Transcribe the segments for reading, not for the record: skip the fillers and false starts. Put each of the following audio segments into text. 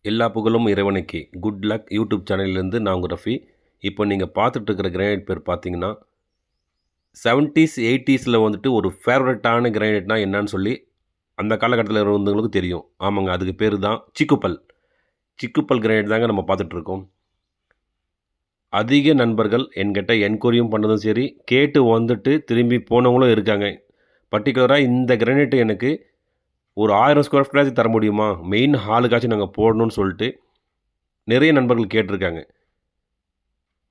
எல்லா புகழும் இறைவனுக்கே. குட் லக் யூடியூப் சேனல்லேருந்து நான் உங்கள் ரஃபி. இப்போ நீங்கள் பார்த்துட்டு இருக்கிற கிரானைட் பேர் பார்த்தீங்கன்னா, 70ஸ் 80ஸில் வந்துட்டு ஒரு ஃபேவரட்டான கிரானைட்னா என்னன்னு சொல்லி அந்த காலகட்டத்தில் இருந்தவங்களுக்கு தெரியும். ஆமாங்க, அதுக்கு பேர் தான் சிக்குப்பல். சிக்குப்பல் கிரானைட் தாங்க நம்ம பார்த்துட்ருக்கோம். அதிக நண்பர்கள் என்கிட்ட என்கொயரியும் பண்ணதும் சரி, கேட்டு வந்துட்டு திரும்பி போனவங்களும் இருக்காங்க. பர்ட்டிகுலராக இந்த கிரானைட் எனக்கு ஒரு 1000 ஸ்கொயர் ஃபீட்டாச்சும் தர முடியுமா? மெயின் ஹாலுக்காச்சும் நாங்கள் போடணும்னு சொல்லிட்டு நிறைய நண்பர்கள் கேட்டிருக்காங்க.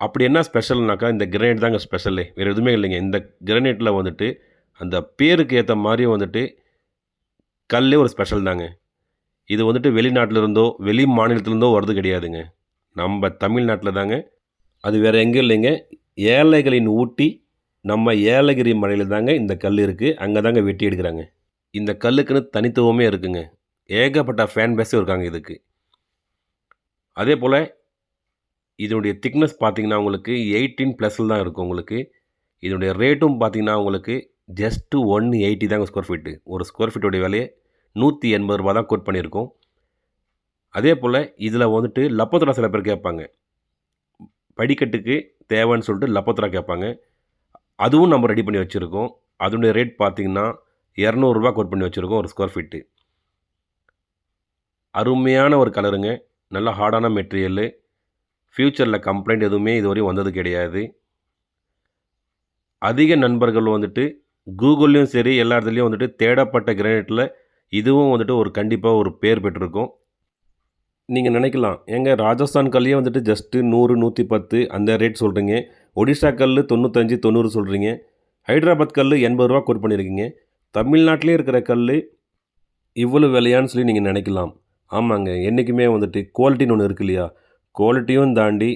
அப்படி என்ன ஸ்பெஷல்னாக்கா, இந்த கிரானைட் தாங்க ஸ்பெஷலே. வேறு எதுவுமே இல்லைங்க. இந்த கிரானைட்டில் வந்துட்டு அந்த பேருக்கு ஏற்ற மாதிரி வந்துட்டு கல்லே ஒரு ஸ்பெஷல் தாங்க. இது வந்துட்டு வெளிநாட்டில இருந்தோ, வெளி மாநிலத்திலிருந்தோ வரது கிடையாதுங்க. நம்ம தமிழ்நாட்டில தாங்க. அது வேறு எங்கேயும் இல்லைங்க. ஏழைகளின் ஊட்டி நம்ம ஏலகிரி மலையில தாங்க இந்த கல் இருக்குது. அங்கே தாங்க வெட்டி எடுக்கிறாங்க. இந்த கல்லுக்குன்னு தனித்துவமே இருக்குங்க. ஏகப்பட்ட ஃபேன் பேஸும் இருக்காங்க இதுக்கு. அதே போல் இதனுடைய திக்னஸ் பார்த்தீங்கன்னா உங்களுக்கு 18 ப்ளஸில் தான் இருக்கும் உங்களுக்கு. இதனுடைய ரேட்டும் பார்த்தீங்கன்னா உங்களுக்கு ஜஸ்ட்டு 180 தாங்க ஸ்கொயர் ஃபீட்டு. ஒரு ஸ்கொயர் ஃபீட்டோடைய விலையே ரூ. 180 தான் கோட் பண்ணியிருக்கோம். அதே போல் இதில் வந்துட்டு லப்போத்ரா சில பேர் கேட்பாங்க. படிக்கட்டுக்கு தேவைன்னு சொல்லிட்டு லப்போத்ரா கேட்பாங்க. அதுவும் நம்ம ரெடி பண்ணி வச்சுருக்கோம். அதனுடைய ரேட் பார்த்தீங்கன்னா ரூ. 200 கோட் பண்ணி வச்சுருக்கோம் ஒரு ஸ்கொயர் ஃபீட்டு. அருமையான ஒரு கலருங்க. நல்ல ஹார்டான மெட்டீரியலு. ஃப்யூச்சரில் கம்ப்ளைண்ட் எதுவுமே இதுவரையும் வந்தது கிடையாது. அதிக நண்பர்கள் வந்துட்டு கூகுள்லேயும் சரி எல்லா இடத்துலையும் வந்துட்டு தேடப்பட்ட கிரானைட்டில் இதுவும் வந்துட்டு ஒரு கண்டிப்பாக ஒரு பேர் பெற்றிருக்கும். நீங்கள் நினைக்கலாம், ஏங்க ராஜஸ்தான் கல்லையே வந்துட்டு ஜஸ்ட்டு 100, 110 அந்த ரேட் சொல்கிறீங்க. ஒடிஷா கல் 95, 90 சொல்கிறீங்க. ஹைதராபாத் கல் ரூ. 80 கோட் பண்ணியிருக்கீங்க. தமிழ்நாட்டிலே இருக்கிற கல் இவ்வளோ விலையான்னு சொல்லி நீங்கள் நினைக்கலாம். ஆமாங்க, என்றைக்குமே வந்துட்டு குவாலிட்டின்னு ஒன்று இருக்கு இல்லையா? குவாலிட்டியும் தாண்டி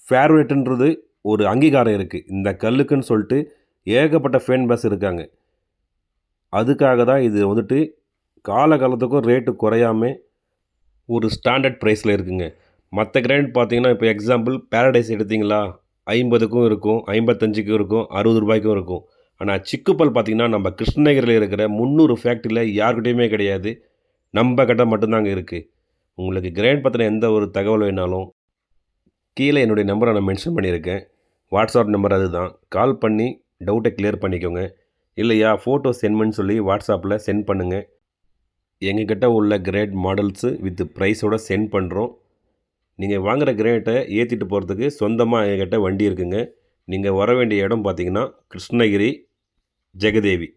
ஃபேவரேட்டுன்றது ஒரு அங்கீகாரம் இருக்குது. இந்த கல்லுக்குன்னு சொல்லிட்டு ஏகப்பட்ட ஃபேன் பேஸ் இருக்காங்க. அதுக்காக தான் இது வந்துட்டு காலகாலத்துக்கும் ரேட்டு குறையாம ஒரு ஸ்டாண்டர்ட் ப்ரைஸில் இருக்குங்க. மற்ற கிரானைட் பார்த்தீங்கன்னா, இப்போ எக்ஸாம்பிள் பேரடைஸ் எடுத்தீங்களா, 50க்கும் இருக்கும், 55க்கும் இருக்கும், ரூ. 60க்கும் இருக்கும். ஆனால் சிக்குப்பல் பார்த்தீங்கன்னா, நம்ம கிருஷ்ணகிரியில் இருக்கிற 300 ஃபேக்ட்ரியில் யார்கிட்டயுமே கிடையாது. நம்ம கிட்ட மட்டும்தாங்க இருக்குது. உங்களுக்கு கிரானைட் பற்றின எந்த ஒரு தகவல் வேணாலும் கீழே என்னுடைய நம்பரை நான் மென்ஷன் பண்ணியிருக்கேன். வாட்ஸ்அப் நம்பர் அதுதான். கால் பண்ணி டவுட்டை கிளியர் பண்ணிக்கோங்க. இல்லையா ஃபோட்டோ சென்ட் பண்ணி சொல்லி வாட்ஸ்அப்பில் சென்ட் பண்ணுங்கள். எங்ககிட்ட உள்ள கிரானைட் மாடல்ஸு வித் ப்ரைஸோடு சென்ட் பண்ணுறோம். நீங்கள் வாங்குகிற கிரானைட்டை ஏற்றிட்டு போகிறதுக்கு சொந்தமாக எங்ககிட்ட வண்டி இருக்குங்க. நீங்கள் வர வேண்டிய இடம் பார்த்தீங்கன்னா கிருஷ்ணகிரி ஜெகதேவி.